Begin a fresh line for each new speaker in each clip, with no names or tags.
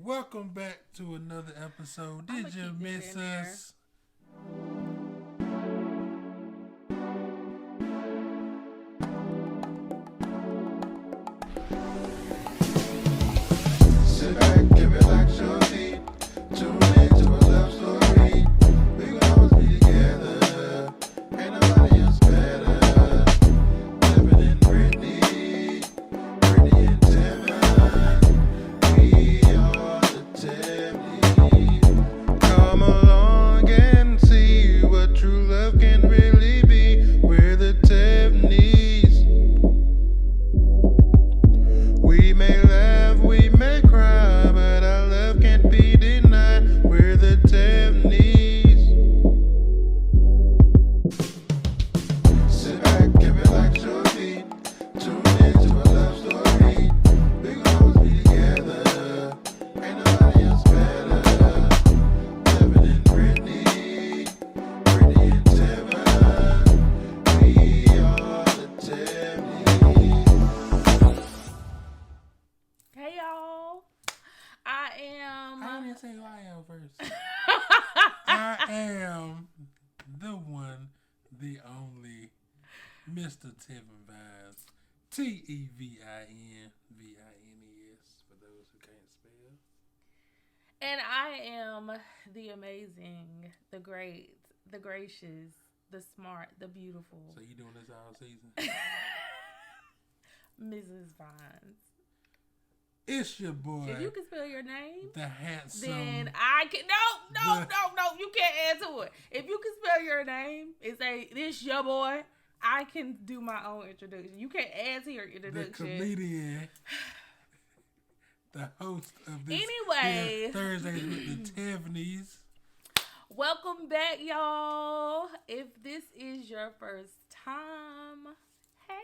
Welcome back to another episode. Did you miss us? Sit back, give it like shorty. Tune into a love story. We will always be together. Ain't nobody else better. Living in Brittany and Tevnys. We are the Tevneys. Come along and see what true love can really be. We're the Tevneys. We may laugh, we may cry, but our love can't be denied. We're the Tevneys. Sit back, give it like shorty. Tune into a love story. We gon' always be together. Ain't nobody else better. Living in Brittany and Tevnys. We are the Tevneys.
Hey y'all, I
didn't say who I am first. I am the one, the only, Mr. Tev.Vines. Tevin, Vines, for those who can't spell.
and I am the amazing, the great, the gracious, the smart, the beautiful
So you doing this all season?
MsBHolmes.
It's your boy,
If you can spell your name,
the handsome.
then I can. No, you can't add to it. If you can spell your name and say this your boy, I can do my own introduction. You can't add to your
the
introduction.
comedian, the host of this
Anyway.
Thursdays with the Tevneys.
Welcome back, y'all. If this is your first time, hey,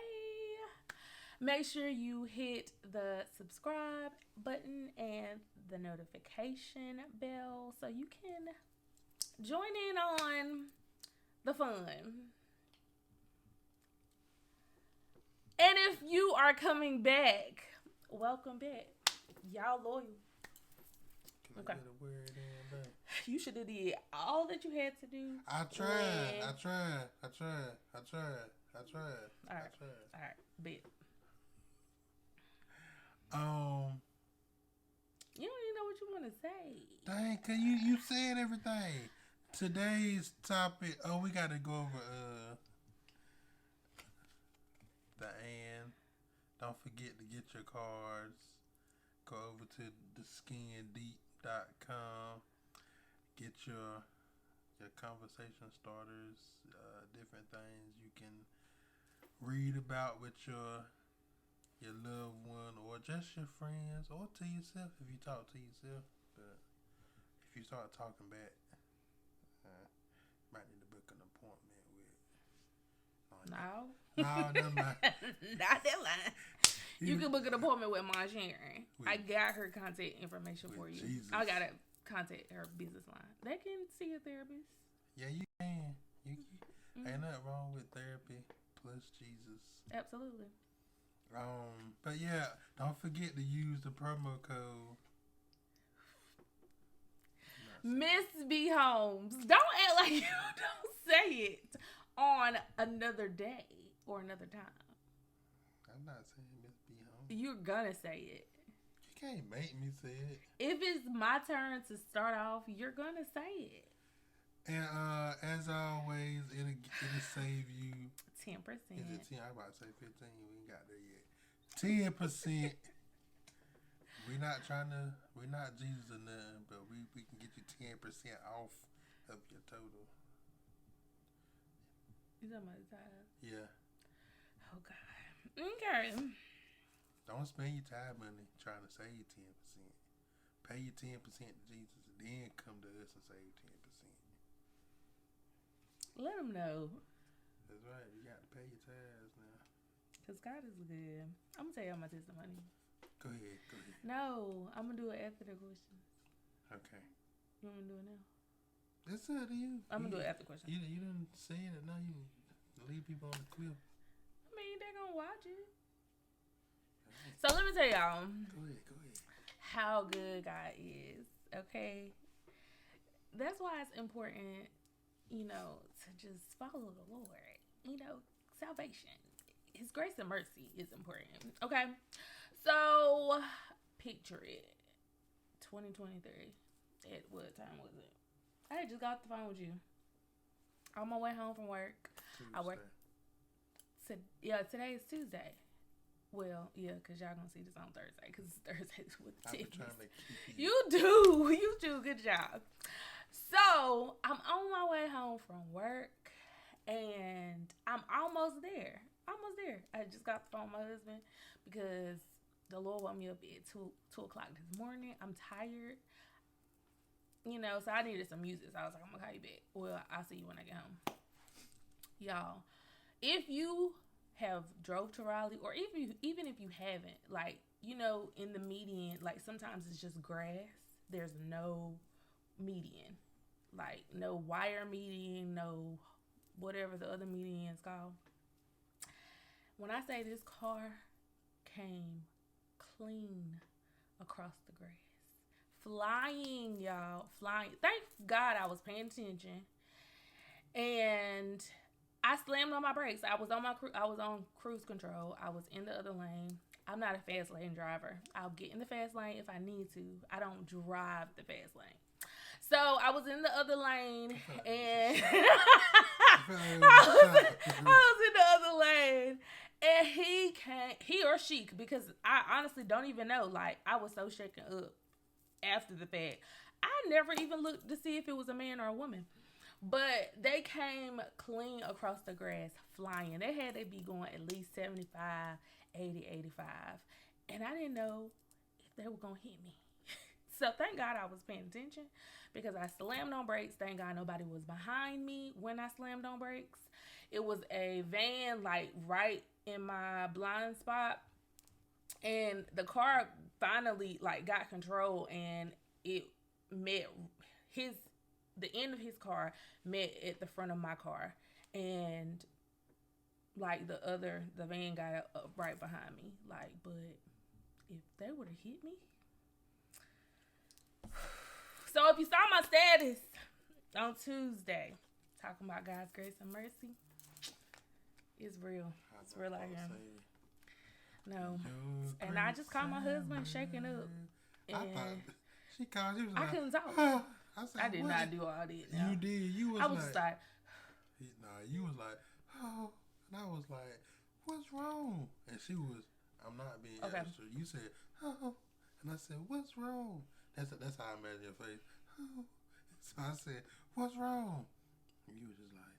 make sure you hit the subscribe button and the notification bell so you can join in on the fun. And if you are coming back, welcome back. Y'all loyal.
Can
Okay.
I get a word in there?
You should have did all that you had to do.
I tried.
when-
I tried.
All right, bet. You don't even know what you want to say.
Dang, cause you said everything. Today's topic. Oh, we got to go over the and. Don't forget to get your cards. Go over to theskindeep.com. Get your conversation starters. Different things you can read about with your loved one or just your friends or to yourself if you talk to yourself. But if you start talking back, might need to book an appointment with.
No.
Never mind.
Not that line. You can book an appointment with my Sharon. I got her contact information for you.
Jesus.
I got to contact her business line. They can see a therapist.
Yeah, you can. Ain't nothing wrong with therapy plus Jesus.
Absolutely.
But yeah, don't forget to use the promo code
MsBHolmes. Don't act like you don't say it on another day or another time.
I'm not saying MsBHolmes.
You're gonna say it.
You can't make me say it.
If it's my turn to start off, you're gonna say it.
And as always, it'll save you
10%.
Is it 10? I was about to say 15. We ain't got there yet. 10%. We're not Jesus or nothing, but we can get you 10% off of your total.
You talking about the time?
Yeah.
Oh, God. Okay.
Don't spend your time money trying to save 10%. Pay your 10% to Jesus, then come to us and save 10%.
Let them know.
That's right. You got to pay your tithes now.
Because God is good. I'm going to tell you my testimony.
Go ahead.
No, I'm going to do it after the questions.
Okay.
You want me to do it now?
It's up to you.
I'm going to do it after questions.
You done said it. Now you leave people on the cliff.
I mean, they're going to watch it. So let me tell y'all.
Go ahead.
how good God is. Okay, that's why it's important, to just follow the Lord. Salvation, His grace and mercy is important. Okay, so picture it, 2023. At what time was it? I just got off the phone with you on my way home from work.
Tuesday.
I work. Today is Tuesday. Well, yeah, because y'all gonna see this on Thursday, because it's Thursday with the
I've been
Tevneys.
trying to keep
You do, good job. So I'm on my way home from work, and I'm almost there. I just got the phone with my husband because the Lord woke me up at 2 o'clock this morning. I'm tired, so I needed some music. So I was like, I'm gonna call you back. Well, I'll see you when I get home. Y'all, if you have drove to Raleigh, or even if you haven't, like, in the median, like, sometimes it's just grass. There's no median, like no wire median, no whatever the other median is called. When I say this car came clean across the grass, flying, y'all, flying. Thank God I was paying attention, and I slammed on my brakes. I was on cruise control. I was in the other lane. I'm not a fast lane driver. I'll get in the fast lane if I need to. I don't drive the fast lane. So I was in the other lane, and I was in the other lane, and he or she, because I honestly don't even know. Like, I was so shaken up after the fact. I never even looked to see if it was a man or a woman. But they came clean across the grass, flying. They had to be going at least 75, 80, 85. And I didn't know if they were going to hit me. So thank God I was paying attention, because I slammed on brakes. Thank God nobody was behind me when I slammed on brakes. It was a van, like, right in my blind spot. And the car finally, like, got control, and it met the end of his car met at the front of my car, and like the van got up right behind me. Like, but if they would have hit me. So if you saw my status on Tuesday talking about God's grace and mercy, it's real. It's real out here. No, and I just called my husband shaking up, and
she called you.
I couldn't talk. I did not do all that. Now.
You did.
I was just like,
you was like, oh, and I was like, what's wrong? And she was, I'm not being extra. You said, oh, and I said, what's wrong? That's how I imagine your face. Oh. So I said, what's wrong? And you was just like,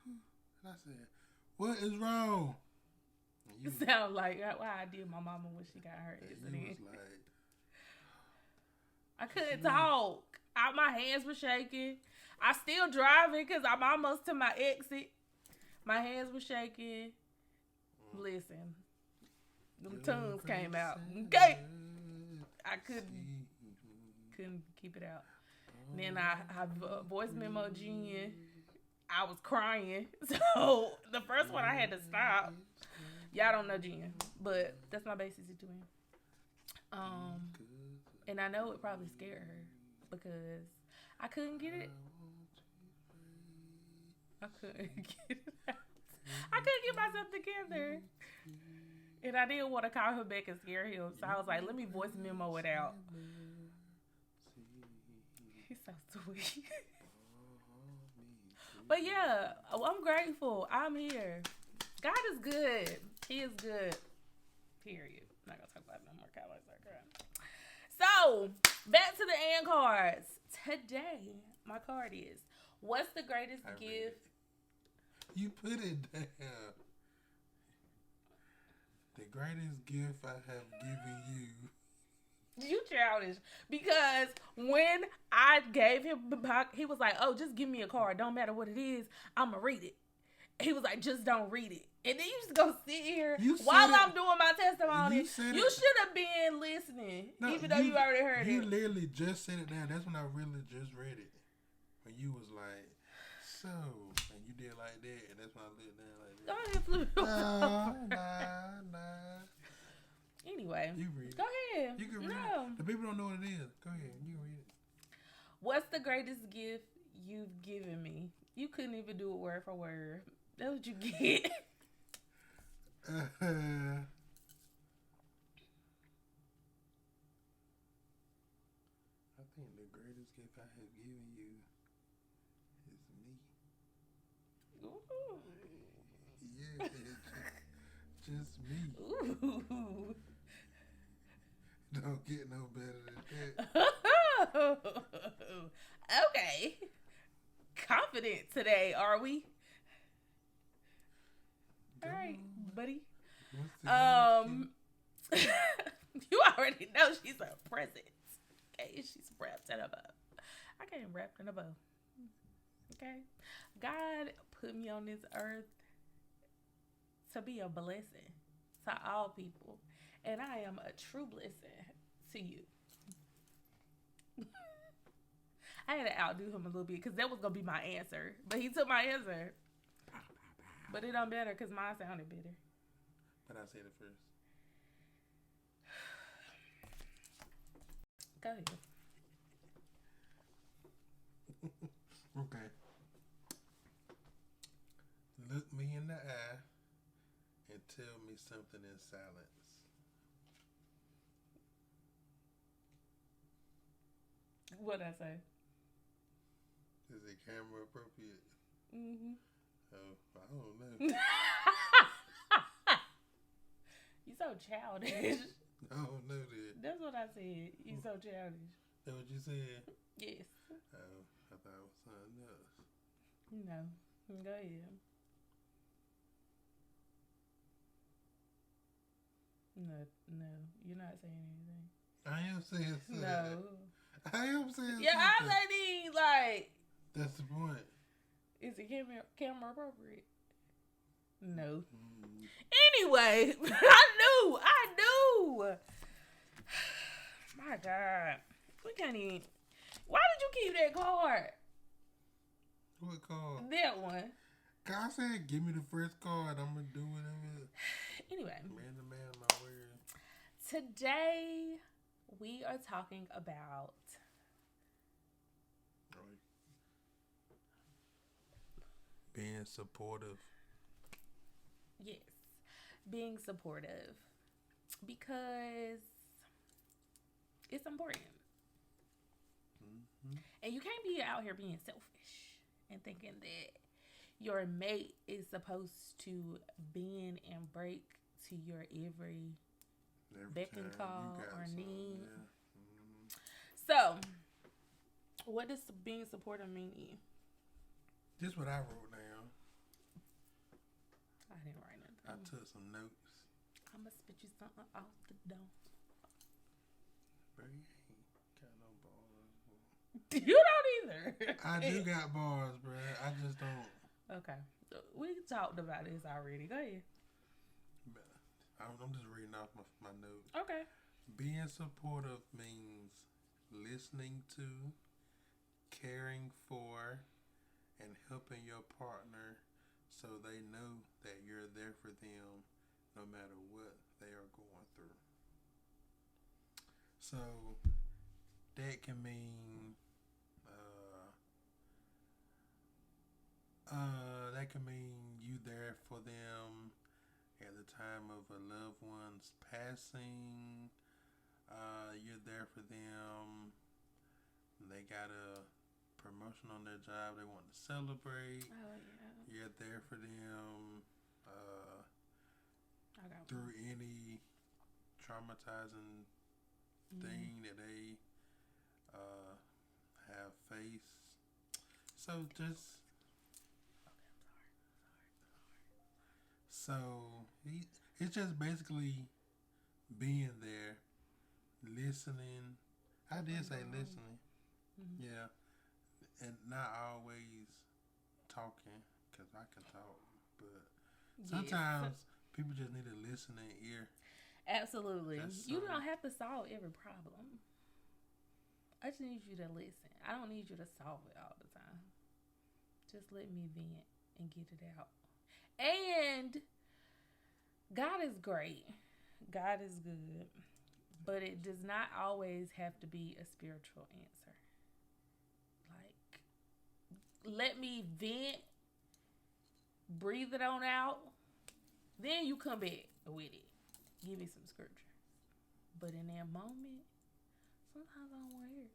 oh. And I said, what is wrong?
You sound like why I did my mama when she got hurt.
You was like,
I couldn't talk. My hands were shaking. I'm still driving because I'm almost to my exit. My hands were shaking. Listen, them tongues came out. Okay, I couldn't keep it out. Then I voice memo Jen. I was crying. So the first one I had to stop. Y'all don't know Jen, but that's my bassy twin. And I know it probably scared her because I couldn't get it. I couldn't get myself together. And I didn't want to call her back and scare him. So I was like, let me voice memo it out. He's so sweet. But yeah, I'm grateful. I'm here. God is good. He is good. Period. I'm not going to talk about no more Cowboys. So, back to the end cards. Today, my card is, what's the greatest gift?
You put it down. The greatest gift I have given you.
You childish. Because when I gave him the box, he was like, oh, just give me a card. Don't matter what it is. I'm going to read it. He was like, just don't read it. And then you just go sit here while I'm doing my testimony. You should have been listening, even though you already heard it.
You literally just said it down. That's when I really just read it. When you was like, so, and you did like that, and that's when I looked down like that.
Go ahead, flip it.
Nah.
Anyway,
you read
go ahead.
You can read
no.
it. The people don't know what it is. Go ahead. You read it.
What's the greatest gift you've given me? You couldn't even do it word for word. That's what you get.
I think the greatest gift I have given you is me.
Ooh.
Yeah, just me.
Ooh.
Don't get no better than that.
Okay. Confident today, are we? All right, buddy. You already know she's a present. Okay, she's wrapped in a bow. I can't wrap in a bow. Okay, God put me on this earth to be a blessing to all people, and I am a true blessing to you. I had to outdo him a little bit because that was gonna be my answer, but he took my answer. But it don't matter because mine sounded better.
But I said it first.
Go ahead.
Okay. Look me in the eye and tell me something in silence.
What'd I say?
Is it camera appropriate?
Mm-hmm.
Oh, I don't know.
You so childish.
I don't know that.
That's what I said. You so childish.
That what you said?
Yes.
Oh, I thought it was something else.
No. Go ahead. No. You're not saying anything.
I am saying something.
No.
I am saying
Yeah, I
something.
mean, like,
That's the point.
is it camera appropriate? No.
Mm.
Anyway, I knew. My God. We can't even. Why did you keep that card?
What card?
That one.
God said, give me the first card. I'm going to do whatever.
Anyway.
Man to man, my word.
Today, we are talking about
being supportive.
yes, being supportive because it's important.
Mm-hmm.
And you can't be out here being selfish and thinking that your mate is supposed to bend and break to your every beck and call or need.
Yeah. Mm-hmm.
So, what does being supportive mean to you?
This is what I wrote down.
I didn't write nothing.
I took some notes.
I'm going to spit you something off the dome.
Bro, you ain't got no bars.
You don't either.
I do got bars, bro. I just don't.
Okay. We talked about this already. Go ahead.
I'm just reading off my notes.
Okay.
Being supportive means listening to, caring for, and helping your partner so they know that you're there for them no matter what they are going through. So that can mean you there for them at the time of a loved one's passing. You're there for them. They got a promotion on their job they want to celebrate.
Oh, yeah.
You're there for them through any traumatizing thing that they have faced. So just it's just basically being there, listening. I did say listening.
Mm-hmm.
Yeah. And not always talking, because I can talk. But sometimes people just need a listening ear.
Absolutely. You don't have to solve every problem. I just need you to listen. I don't need you to solve it all the time. Just let me vent and get it out. And God is great. God is good. But it does not always have to be a spiritual answer. Like, let me vent, breathe it on out, then you come back with it. Give me some scripture. But in that moment, sometimes I don't want to hear it.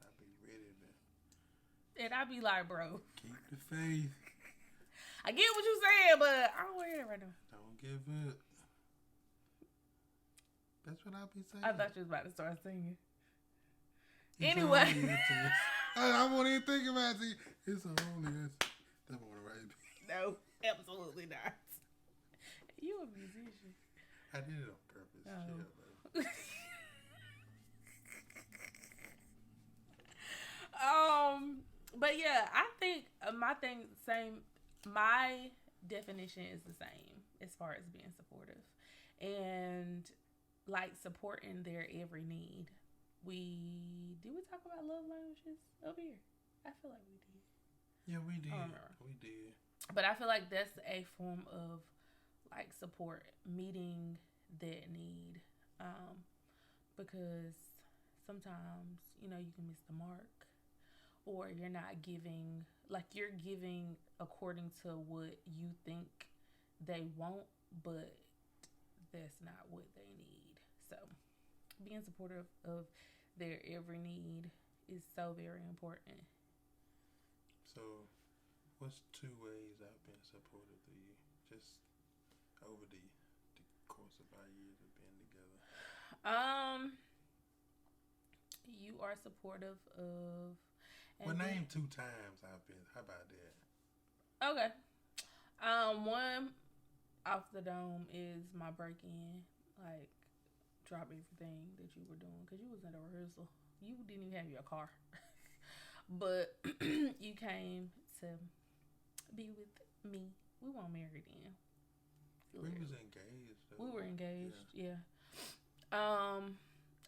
I be ready to.
And I be like, bro,
Keep the faith.
I get what you saying, but I don't want to hear it right now.
Don't give up. That's what I be saying.
I thought you was about to start singing.
It's
Anyway.
I won't even think about it. It's only us. That's what I write.
No, absolutely not. You a musician.
I did it on purpose.
Oh.
Chill,
But yeah, I think my definition is the same as far as being supportive and like supporting their every need. Did we talk about love languages up here? I feel like we did.
Yeah, we did.
I don't remember.
We did.
But I feel like that's a form of like support, meeting that need. Because sometimes, you can miss the mark, or you're not giving, like you're giving according to what you think they want, but that's not what they need. So being supportive of their every need is so very important.
So what's 2 ways I've been supportive to you just over the course of our years of being together?
You are supportive of.
Well, name 2 times I've been. How about that?
Okay. One off the dome is my break-in, like drop everything that you were doing because you was at a rehearsal. You didn't even have your car, but you came to be with me. We weren't married then.
We was engaged. Though.
We were engaged. Yeah.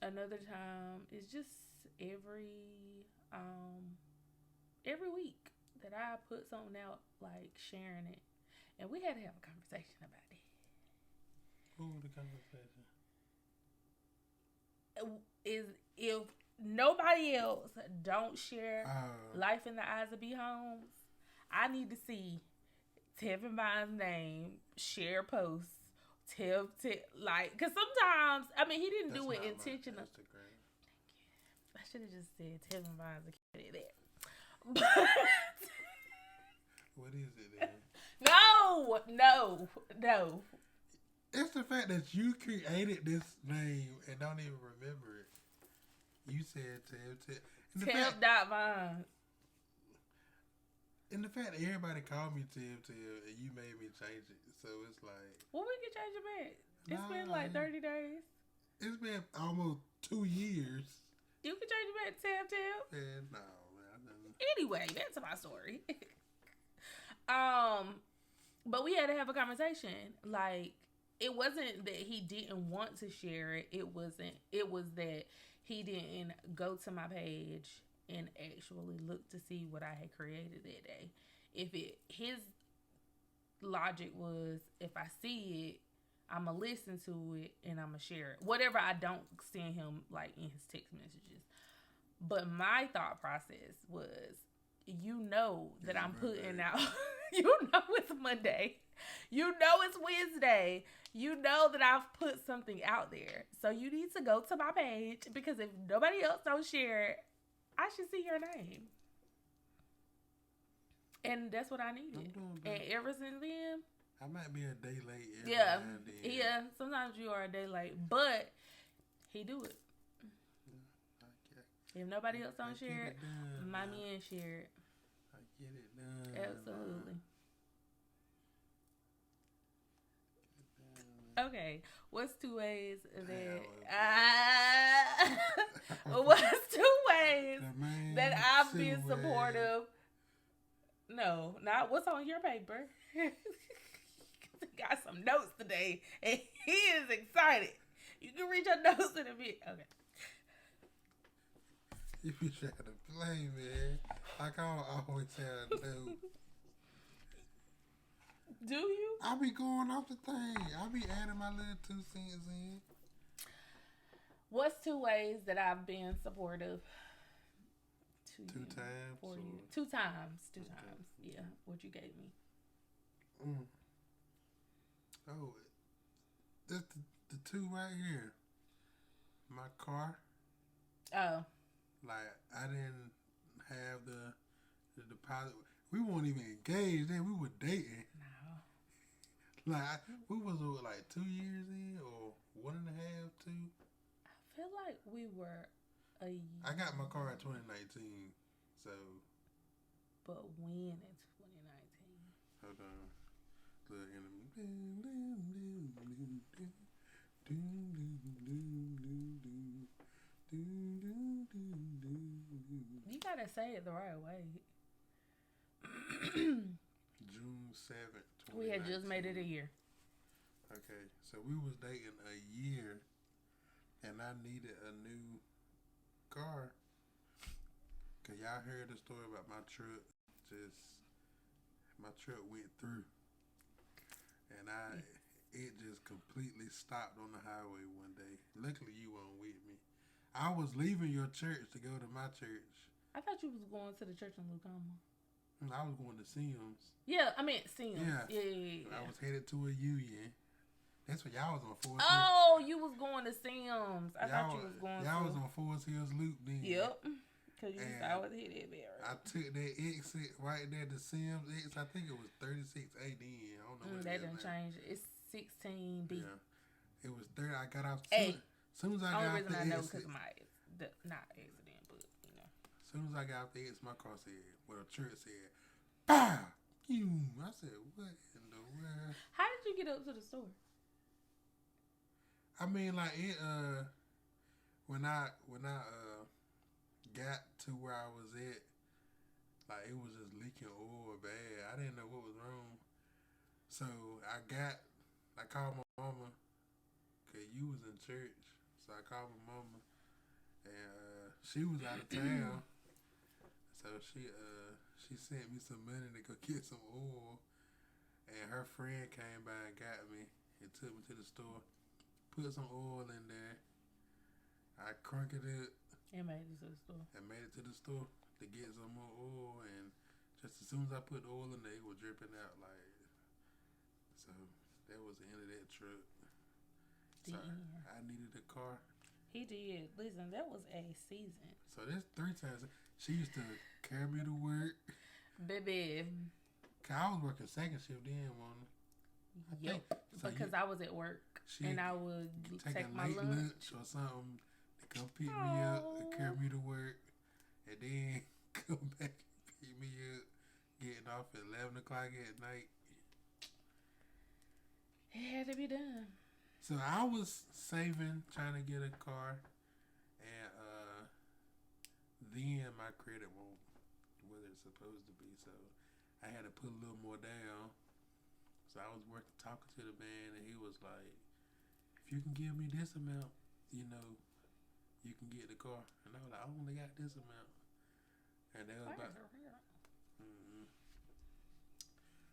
Another time is just every week that I put something out, like sharing it, and we had to have a conversation about it.
What was the conversation?
Is if nobody else don't share Life in the Eyes of MsBHolmes, I need to see Tev.Vines' name, share posts, like, because sometimes, I mean, he didn't do it intentionally. I should have just said Tev.Vines and kept it there. But
what is it then?
No.
It's the fact that you created this name and don't even remember it. You said
Tev.Vines.
And the fact that everybody called me Tev and you made me change it. So it's like...
Well, we can change it back. It's been like 30 days.
It's been almost 2 years.
You can change it back to Tev.
Man, no, man.
Anyway, back to my story. But we had to have a conversation. Like, it wasn't that he didn't want to share it. It was that he didn't go to my page and actually look to see what I had created that day. His logic was, if I see it, I'ma listen to it and I'ma share it. Whatever I don't send him, like, in his text messages. But my thought process was, that I'm putting out, it's Monday. It's Wednesday. That I've put something out there. So you need to go to my page, because if nobody else don't share it, I should see your name. And that's what I needed. And ever since then,
I might be a day late.
Yeah. Sometimes you are a day late, but he do it. If nobody else don't share it, my men share it.
I get it done.
Absolutely. Okay, what's 2 ways that I've been supportive? No, not what's on your paper. Got some notes today, and he is excited. You can read your notes in a bit. Okay.
You be trying to play, man. Like I always have no.
Do you?
I be going off the thing. I be adding my little 2 cents in.
What's 2 ways that I've been supportive to
2
you,
times?
for
Or?
you? 2 times. 2 times. Yeah, what you gave me.
Oh, that's the 2 right here. My car.
Oh.
Like, I didn't have the deposit. We weren't even engaged then. We were dating.
No.
Like, we was like 2 years in or 1.5, 2.
I feel like we were a year.
I got my car in 2019, so.
But when in 2019?
Hold on. Little enemy.
You gotta say it the right way.
June 7th, 2019.
We had just made it a year.
Okay, so we was dating a year, and I needed a new car. Cause y'all heard the story about my truck. My truck went through, and it just completely stopped on the highway one day. Luckily, you weren't with me. I was leaving your church to go to my church.
I thought you was going to the church in Lucama.
I was going to Sims.
Yeah, I meant Sims.
Yeah.
Yeah.
I was headed to a union. That's what y'all was on Forest
Hills. Oh, you was going to Sims. I thought you was going
y'all was on Forest Hills Loop then.
Yep. Because you said I was headed there.
I took that exit right there, the Sims exit. I think it was 36A then. I don't know what
they didn't change it. It's 16B.
Yeah. It was 30. I got off.
A.
As soon as I got off the exit.
Only reason I know because of my not accident, but you know.
As soon as I got off the exit, my car said, well, the church said, "Bow!" I said, what in the world?
How did you get up to the store?
I mean, like it. When I got to where I was at, like it was just leaking oil bad. I didn't know what was wrong. So I called my mama, cause you was in church. So I called my mama, and she was out of town. So she sent me some money to go get some oil, and her friend came by and got me and took me to the store, put some oil in there. I crunked it.
And made it to the store.
I made it to the store to get some more oil, and just as soon as I put the oil in there, it was dripping out like. So that was the end of that truck. So I needed a car.
He did. Listen, that was a season.
So that's 3 times. She used to carry me to work.
Baby.
Cause I was working second shift then, wasn't I?
Yep. Because I was at work and I would take my lunch
or something. Come pick me up and carry me to work, and then come back and pick me up, getting off at 11 o'clock at night.
It had to be done.
So I was saving, trying to get a car, and then my credit won't where it's supposed to be, so I had to put a little more down. So I was talking to the man, and he was like, if you can give me this amount, you know, you can get the car. And I was like, I only got this amount. And that was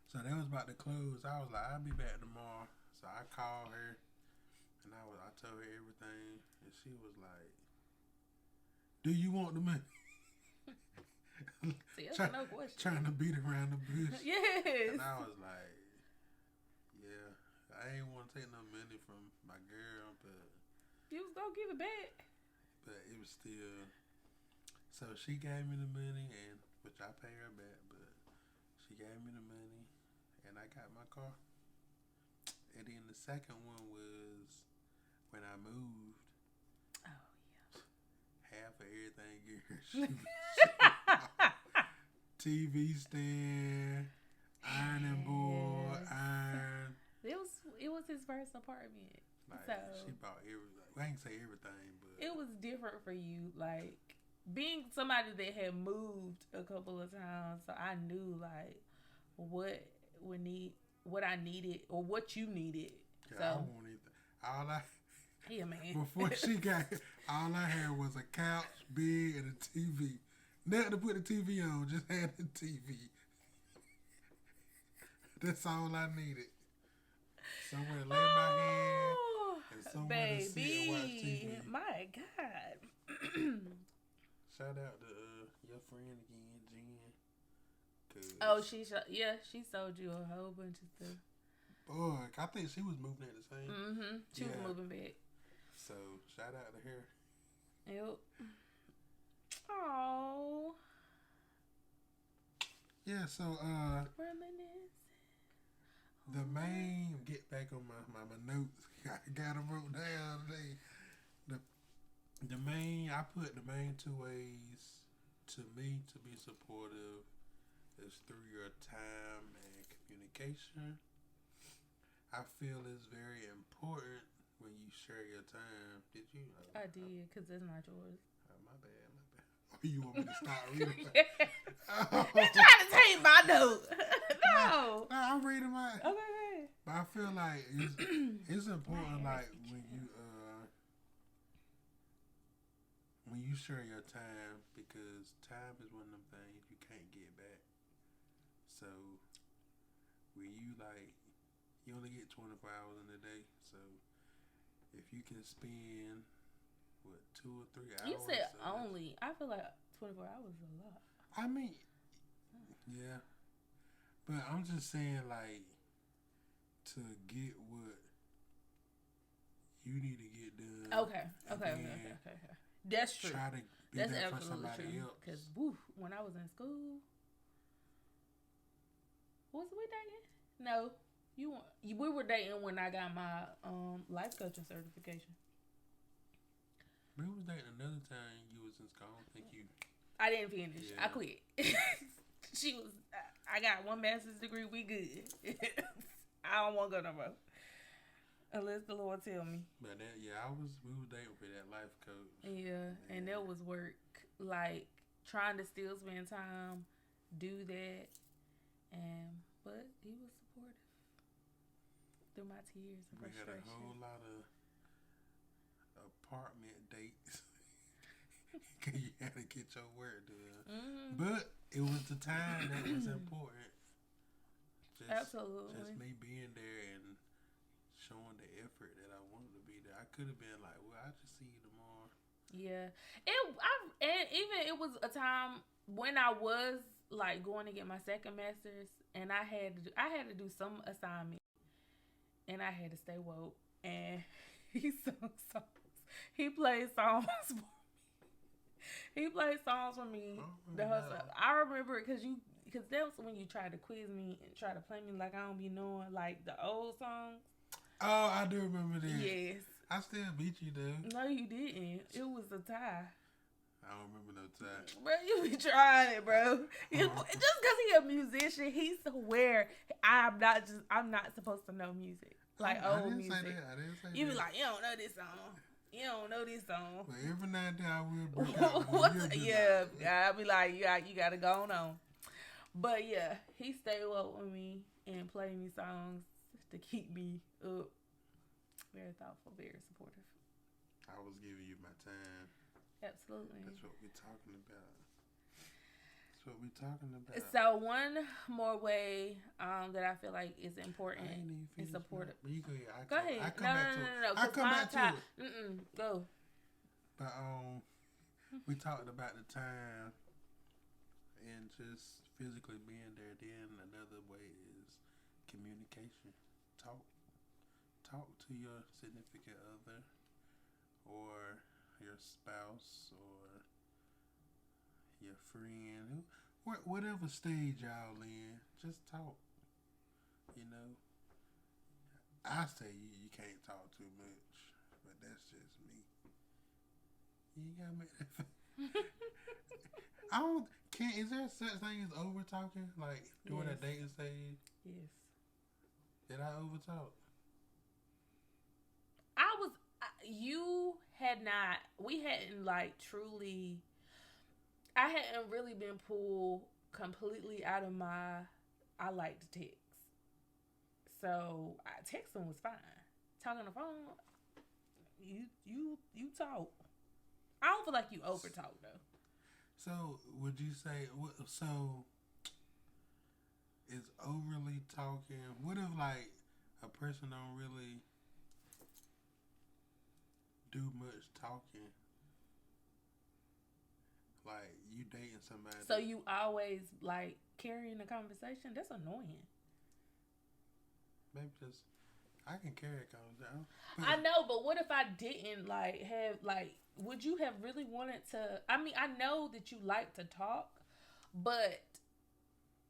So that was about to close. I was like, I'll be back tomorrow. So I called her, and I told her everything, and she was like, do you want the money?
See, that's no question.
Trying to beat around the bush.
Yes.
And I was like, yeah, I ain't want to take no money from my girl, but
you was gonna give it back.
But it was still. So she gave me the money, and which I pay her back, but she gave me the money, and I got my car. And then the second one was when I moved.
Oh yeah.
Half of everything TV stand, ironing board, iron.
It was his first apartment.
Like,
so
she bought everything. I ain't say everything, but
it was different for you. Like being somebody that had moved a couple of times, so I knew like what I needed or what you needed.
Yeah,
so
I won't either.
Yeah, man.
Before she got here, all I had was a couch, bed, and a TV. Nothing to put the TV on, just had the TV. That's all I needed. Somewhere to lay my head and somewhere to sit and watch TV.
My God.
Shout out to your friend again, Jen.
Oh, she sold you a whole bunch of stuff.
Boy, I think she was moving at the same.
Mm-hmm. She was moving back.
So shout out to her.
Yep. Oh.
Yeah. So the main get back on my notes. I got them wrote down today. I put the main two ways to me to be supportive is through your time and communication. I feel it's very important when you share your time. Did you?
I did, because it's not yours.
Oh, my bad. Oh, you want me to start reading?
You trying to take my note? No.
No, I'm reading mine.
Okay.
But I feel like it's important, like when you share your time, because time is one of them things you can't get back. So when you only get 24 hours in a day. So if you can spend 2 or 3 hours.
You said only. I feel like 24 hours is a lot.
I mean, yeah. But I'm just saying, to get what you need to get done.
Okay. That's true.
Try to be
That's
there for
absolutely
somebody
true.
else.
Because when I was in school, was we dating? No, we were dating when I got my life coaching certification.
We was dating another time you was in school. I don't think you.
I didn't finish.
Yeah.
I quit. I got 1 master's degree. We good. I don't want to go no more. Unless the Lord tell me.
But we were dating for that life coach.
Yeah, and that was work. Like, trying to still spend time, do that. But he was supportive through my tears and frustration.
We had a whole lot of apartment dates. Because you had to get your work done. Mm-hmm. But it was the time that was important.
Absolutely.
Just me being there and showing the effort that I wanted to be there. I could have been like, well, I'll just see you tomorrow.
Yeah. It was a time when I was going to get my second master's, and I had to do some assignment, and I had to stay woke, and he sung songs. He played songs for me. He played songs for me. I remember it because that was when you tried to quiz me and try to play me like I don't be knowing the old songs.
Oh, I do remember that.
Yes.
I still beat you though.
No, you didn't. It was a tie.
I don't remember no tie.
Bro, you be trying it, bro. Just because he a musician, he swear I'm not supposed to know music. Old music.
I didn't say that.
You be like, you don't know this song. You don't know this song.
But every now and then I will break out.
Yeah, I'll be like, you gotta go on. But yeah, he stayed up with me and played me songs to keep me up. Very thoughtful, very supportive.
I was giving you my time.
Absolutely.
That's what we're talking about.
So one more way that I feel like is important is supportive.
You go ahead.
Go ahead. No.
I come back to it.
Go.
But we talked about the time and just physically being there. Then another way is communication. Talk to your significant other or your spouse or your friend, whatever stage y'all in, just talk. I say you can't talk too much, but that's just me. You ain't gotta make that. Is there such thing as over talking, during a dating stage?
Yes.
Did I over talk?
I hadn't really been pulled completely out of I like to text. So texting was fine. Talking on the phone, you talk. I don't feel like you over talk though.
So would you say is overly talking? What if like a person don't really do much talking? Like you dating somebody.
So you always like carrying the conversation? That's annoying.
Maybe just I can carry a conversation.
I know, but what if I didn't like have like? Would you have really wanted to? I mean, I know that you like to talk, but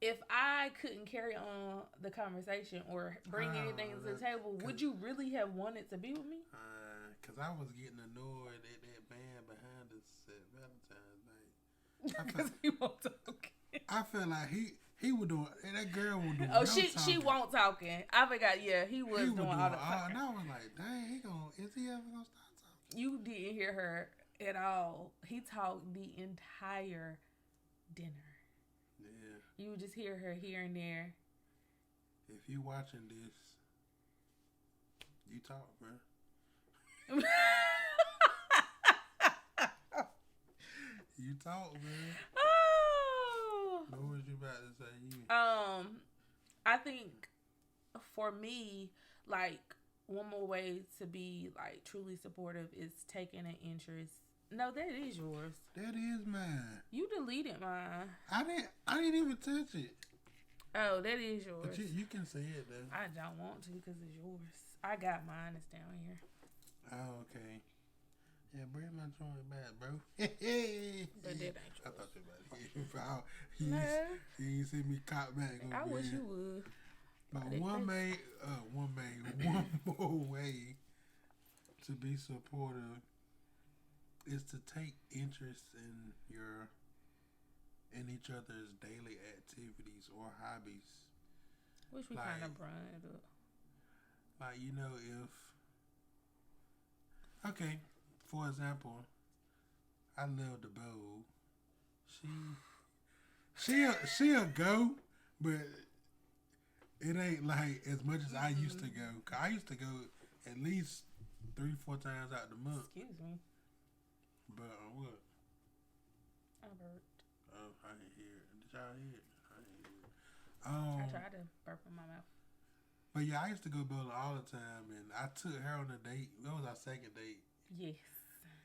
if I couldn't carry on the conversation or bring anything to the table, would you really have wanted to be with me?
Because I was getting annoyed at that band behind us at Valentine's Night. Because
he won't talk.
I feel like he was doing, that girl was doing.
Oh, she won't talking. I forgot. Yeah, he was doing all the talking.
And I was like, dang, is he ever gonna stop talking?
You didn't hear her at all. He talked the entire dinner. Yeah. You would just hear her here and there.
If you watching this, you talk, bro. You talk, man. Oh. What was you about to say?
I think for me, like one more way to be like truly supportive is taking an interest. No, that is yours.
That is mine.
You deleted mine.
I didn't even touch it.
Oh, that is yours.
But you can say it though.
I don't want to because it's yours. I got mine. It's down here.
Oh, okay. Yeah, bring my joint back, bro.
But that ain't yours.
I thought you about it. You see me cop back.
I wish you would.
But one more way to be supportive is to take interest in each other's daily activities or hobbies.
Which we kind of brought it up.
Like, okay, for example, I love the bowl. She'll go, but it ain't like as much as I used to go. 'Cause I used to go at least 3-4 times out the month.
Excuse me.
But what?
I burped.
Oh, I didn't hear it. Did y'all hear it? I didn't hear it.
I tried to burp in my mouth.
But yeah, I used to go bowling all the time, and I took her on a date. That was our second date.
Yes.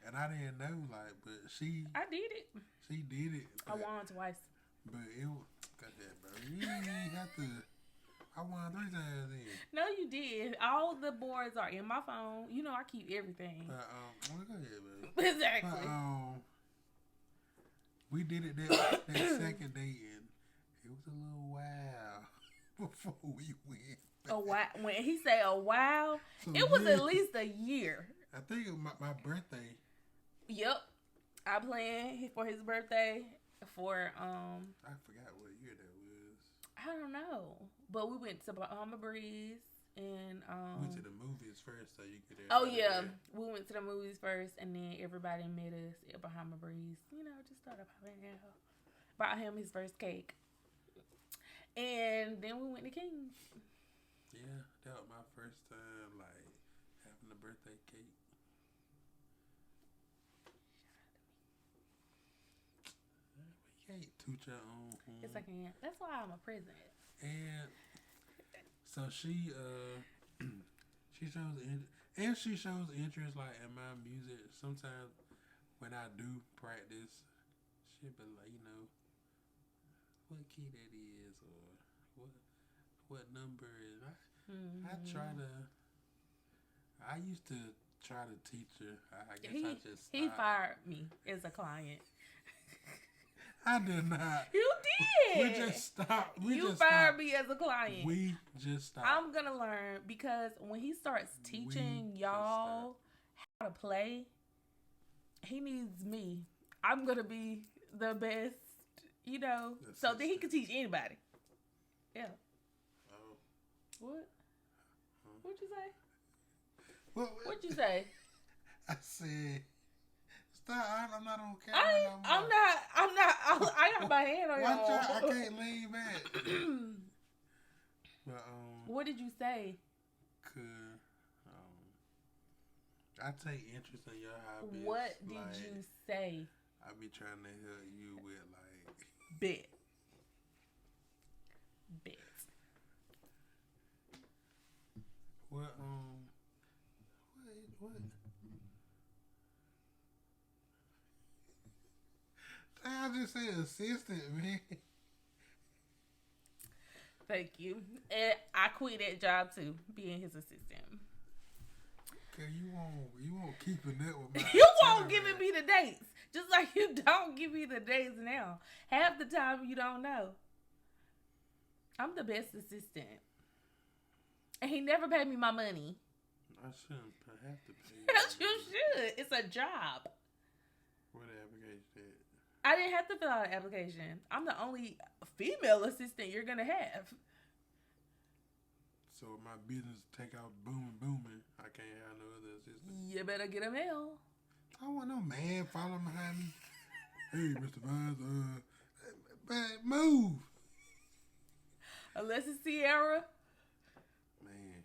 And I didn't know, but
I did it.
She did it.
I won twice.
But it was, got that, bro. You didn't have to. I won 3 times then.
No, you did. All the boards are in my phone. You know I keep everything.
But, go ahead, baby.
Exactly.
But, we did it that second date, and it was a little while before we went.
A while. When he say a while, so it was at least a year.
I think it was my birthday.
Yep. I planned for his birthday for
I forgot what year that was.
I don't know. But we went to Bahama Breeze and
went to the movies first so you could.
Oh yeah, we went to the movies first, and then everybody met us at Bahama Breeze. Just started popping out. Bought him his first cake, and then we went to King's.
Yeah, that was my first time like having a birthday cake. You can't toot your own horn.
Yes, I can. That's why I'm a president.
And so she shows interest like in my music. Sometimes when I do practice, she'll be like, what key that is or what number is. I used to try to teach her. I guess I just stopped.
He fired me as a client.
I did not.
You did.
We just stopped.
You fired me as a client.
We just stopped.
I'm going to learn because when he starts teaching y'all how to play, he needs me. I'm going to be the best, so that he can teach anybody. Yeah.
Oh.
What? What'd you say?
What'd
you say?
I said... I'm not on camera.
I'm not. I got my hand on y'all.
I can't lean back. But
what did you say?
I take interest in your hobbies.
What did you say?
I be trying to help you with like
bet.
What? What? I just said assistant, man.
Thank you. And I quit that job too, being his assistant.
Okay, you won't keeping up with my.
You won't giving me the dates, just like you don't give me the dates now. Half the time you don't know. I'm the best assistant, and he never paid me my money.
I shouldn't have to pay.
Yes, you should. It's a job.
Where the application at?
I didn't have to fill out an application. I'm the only female assistant you're gonna have.
So if my business take out booming, I can't have no other assistant.
You better get a mail.
I don't want no man following behind me. Hey, MsBHolmes, move.
Unless it's Sierra.
Man.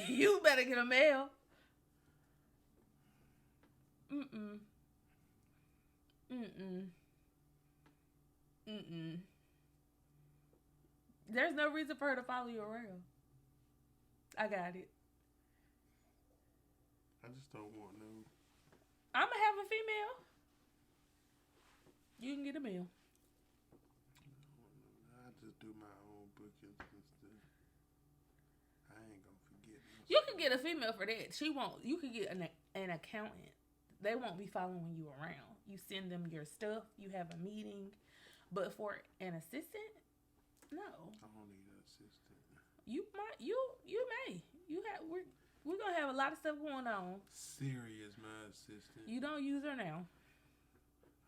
You better get a mail. Mm-mm. There's no reason for her to follow you around. I got it.
I just don't want no.
I'm going to have a female. You can get a male.
I just do my own bookings and stuff. I ain't gonna forget.
You can get a female for that. She won't. You can get an accountant. They won't be following you around. You send them your stuff. You have a meeting. But for an assistant, no.
I don't need an assistant.
You might. You may. You have. We're gonna have a lot of stuff going on.
Siri is my assistant.
You don't use her now.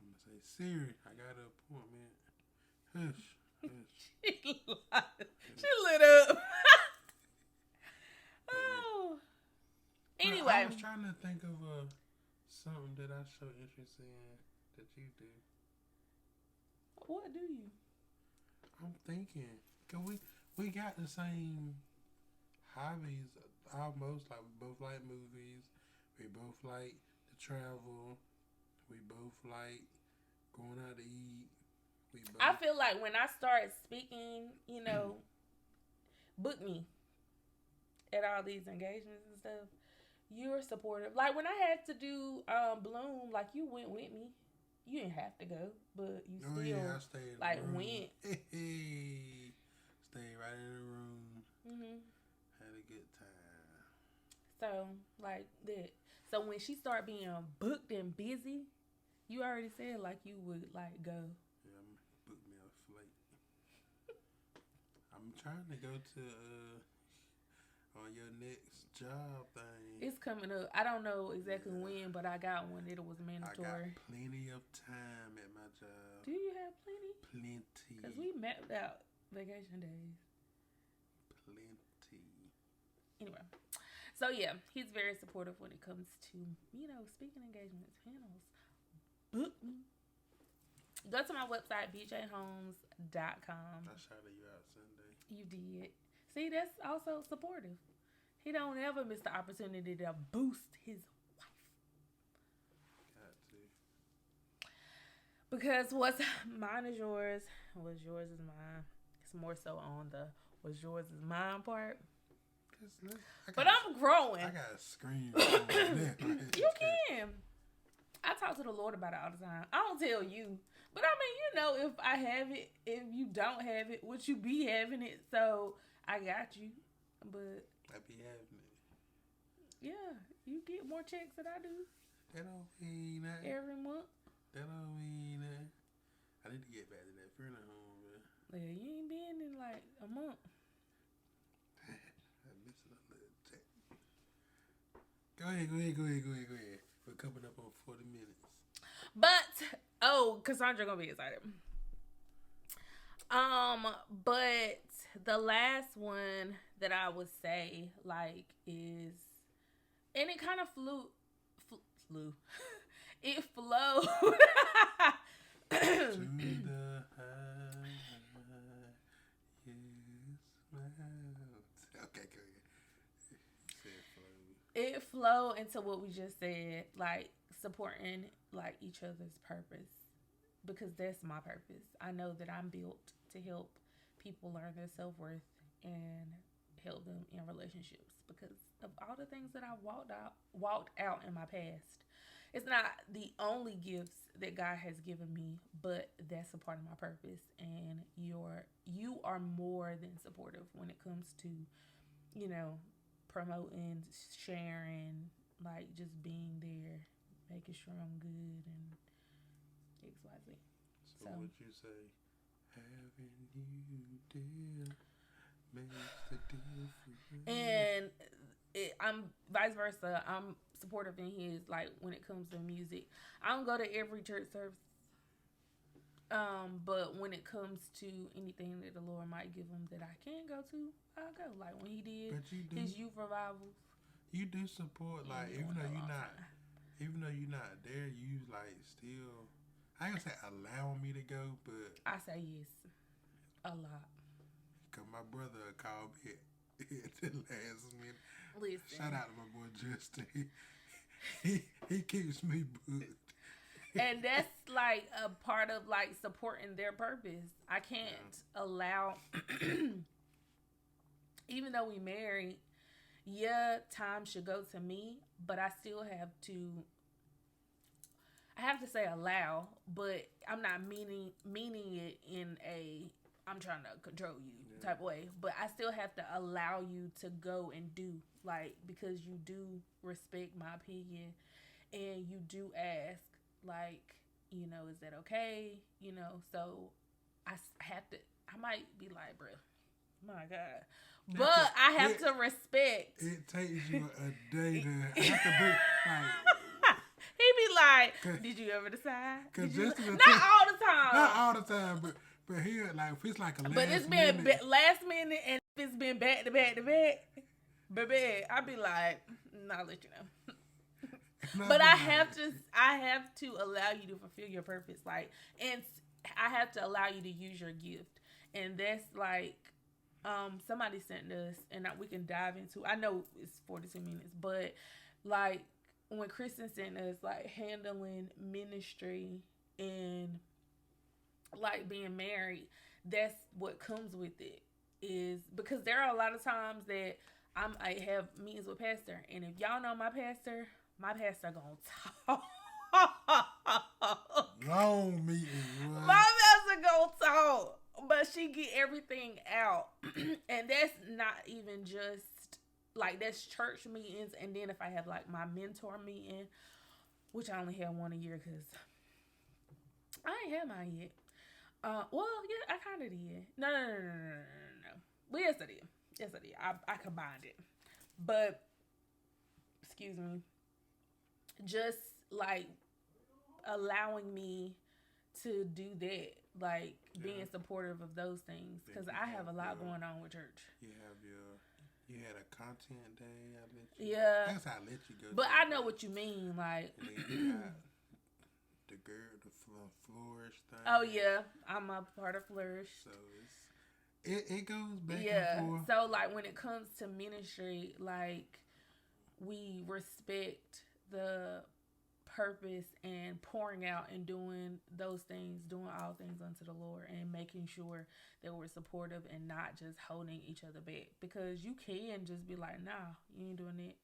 I'm gonna say, Siri, I got an appointment. Hush.
She lit up. Oh. Anyway,
I was trying to think of something that I show interest in that you do.
What do you?
I'm thinking, cause we got the same hobbies almost. Like we both like movies. We both like to travel. We both like going out to eat.
I feel like when I start speaking, book me at all these engagements and stuff. You're supportive. Like when I had to do Bloom, like you went with me. You didn't have to go, but you still
I stayed
like
in the room.
went.
Stayed right in the room. Had a good time.
So like that. So when she started being booked and busy, you already said like you would like go.
Yeah, book me a flight. I'm trying to go to on your next job thing.
It's coming up. I don't know exactly when, but I got one. It was mandatory.
I got plenty of time at my job.
Do you have plenty?
Plenty.
Because we mapped out vacation days.
Plenty.
Anyway. So, yeah, he's very supportive when it comes to, speaking engagements, panels. Book me. Go to my website, MsBHolmes.com.
I shouted you out Sunday.
You did. See, that's also supportive. He don't ever miss the opportunity to boost his wife.
Got to.
Because what's mine is yours, what's yours is mine. It's more so on the what's yours is mine part. But I'm growing.
I got to scream.
You can. I talk to the Lord about it all the time. I don't tell you. But I mean, if I have it, if you don't have it, would you be having it? So I got you. But
I be having it.
Yeah, you get more checks than I do.
That don't mean that.
Every month.
That don't mean that. I need to get back to that funeral home, man.
Yeah, you ain't been in like a month.
I miss a little check. Go ahead. We're coming up on 40 minutes.
But Cassandra gonna be excited. But the last one that I would say is, and it kind of flew. It flowed.
To the high, okay, go ahead.
It flowed into what we just said, supporting each other's purpose, because that's my purpose. I know that I'm built to help people learn their self-worth and help them in relationships. because of all the things that I walked out in my past. It's not the only gifts that God has given me, but that's a part of my purpose. And you are more than supportive when it comes to, you know, promoting, sharing, like just being there, making sure I'm good and XYZ.
So what you say? Having you there makes the difference.
And I'm vice versa. I'm supportive in his, like, when it comes to music. I don't go to every church service. But when it comes to anything that the Lord might give him that I can go to, I'll go. Like when he did his youth revivals.
You do support, like, even though you're not there, you like still. I ain't gonna say allow me to go, but
I say yes, a lot.
Cause my brother called me at the last minute.
Listen.
Shout out to my boy Justin. He keeps me booked.
And that's like a part of like supporting their purpose. I can't allow, even though we married, time should go to me, but I still have to. I have to say allow, but I'm not meaning it in a I'm trying to control you type of way. But I still have to allow you to go and do, like, because you do respect my opinion and you do ask, like, you know, is that okay? You know, so I might be like, bro, my God. But I have to respect.
It takes you a day to have to be like.
He be like, did you ever decide?
Not
all the time.
Not all the time, but here, like, if it's like a last
but it's been
minute.
Last minute, and if it's been back to back to back, baby, I be like, I'll let you know. But I have to allow you to fulfill your purpose, like, and I have to allow you to use your gift, and that's like, somebody sent us, and we can dive into. I know it's 42 minutes, but like when Kristen sent us, like, handling ministry and like being married, that's what comes with it. Is because there are a lot of times that I have meetings with pastor, and if y'all know my pastor gonna talk.
Long meeting. Right?
My pastor gonna talk, but she get everything out, and that's not even just like that's church meetings, and then if I have like my mentor meeting, which I only have one a year because I ain't had mine yet. Well, yeah, I kind of did. No. Well, yes, I did. I combined it. But, excuse me, just, like, allowing me to do that. Like, being supportive of those things. Because I have a lot going on with church.
You had a content day.
I
guess I let you go.
But I know what you mean, like.
And then you got the Flourish thing.
Oh, yeah. I'm a part of Flourish.
So it goes back and forth.
So, like, when it comes to ministry, like, we respect the purpose and pouring out and doing those things, doing all things unto the Lord, and making sure that we're supportive and not just holding each other back. Because you can just be like, nah, you ain't doing it.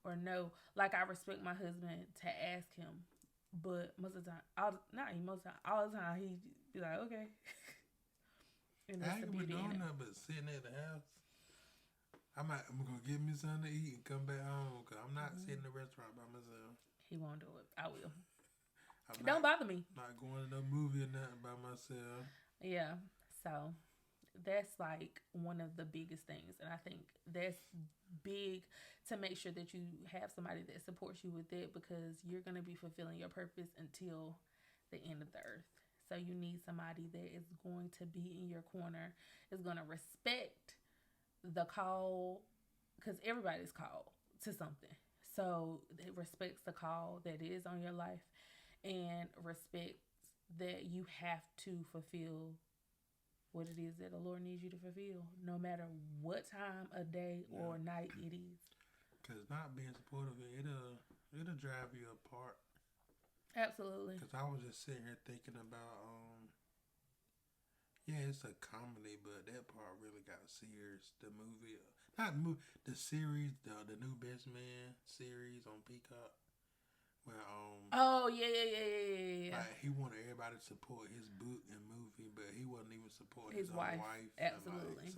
Or no. Like, I respect my husband to ask him. But most of the time, all the time, he be like, okay. And
I ain't been doing nothing but sitting at the house. I'm going to get me something to eat and come back home because I'm not sitting in the restaurant by myself.
He won't do it. I will. Don't bother me.
Not going to no movie or nothing by myself.
Yeah. So that's like one of the biggest things. And I think that's big to make sure that you have somebody that supports you with it, because you're going to be fulfilling your purpose until the end of the earth. So you need somebody that is going to be in your corner, is going to respect the call, because everybody's called to something. So it respects the call that is on your life and respects that you have to fulfill what it is that the Lord needs you to fulfill, no matter what time of day or night it is.
Because not being supportive, it'll drive you apart.
Absolutely.
Because I was just sitting here thinking about, Yeah, it's a comedy, but that part really got serious. The movie, not movie, the series, the new Best Man series on Peacock. Where
Oh yeah.
like he wanted everybody to support his book and movie, but he wasn't even supporting his
wife.
own wife.
Absolutely.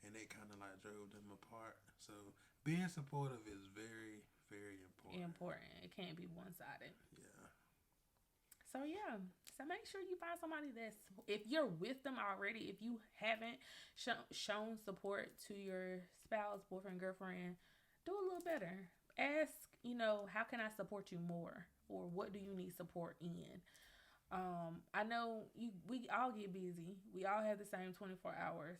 And it kind of like drove them apart. So being supportive is very, very important.
It can't be one sided.
Yeah.
So yeah. So make sure you find somebody that's, if you're with them already, if you haven't shown support to your spouse, boyfriend, girlfriend, do a little better. Ask, how can I support you more? Or what do you need support in? I know we all get busy. We all have the same 24 hours,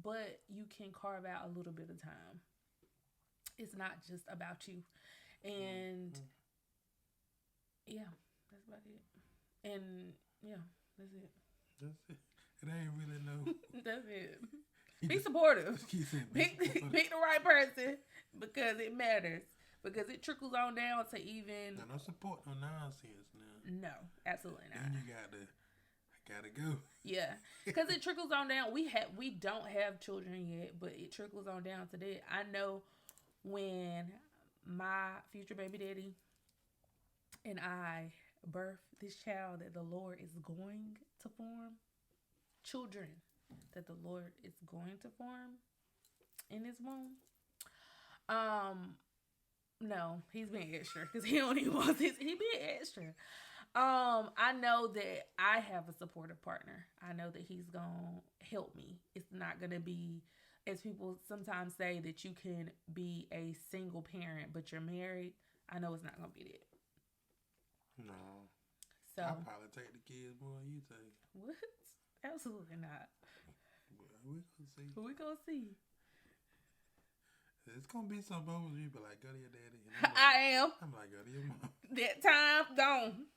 but you can carve out a little bit of time. It's not just about you. And yeah, that's about it. And yeah, that's it.
It ain't really no.
That's it. Be supportive. Pick the right person because it matters. Because it trickles on down to even.
No support, no nonsense now.
No, absolutely not.
Then you gotta go.
Yeah, because it trickles on down. We don't have children yet, but it trickles on down to that. I know when my future baby daddy and I birth this child that the Lord is going to form, children that the Lord is going to form in his womb. No, he's being extra because he only wants he being extra. I know that I have a supportive partner. I know that he's gonna help me. It's not gonna be, as people sometimes say, that you can be a single parent but you're married. I know it's not gonna be that.
No.
So
I'll probably take the kids more than you take.
What? Absolutely not.
Well, we gonna see.
We gonna see.
It's gonna be some moments you be like, go to your daddy.
And I am.
I'm like, go to your mom.
That time gone.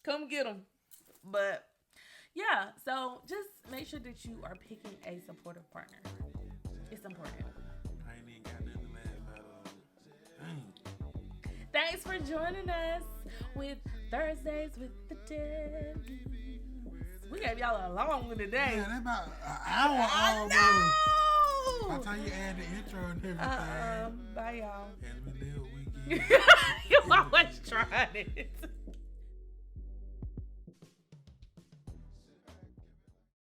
Come get them. But yeah, so just make sure that you are picking a supportive partner. It's important.
I ain't even got nothing to laugh at.
Thanks for joining us with Thursdays with the Tevneys. We gave y'all a long one today.
Yeah, that's about an hour almost. By the time you add the intro and everything.
Bye, y'all.
As we live, we get.
You always trying it.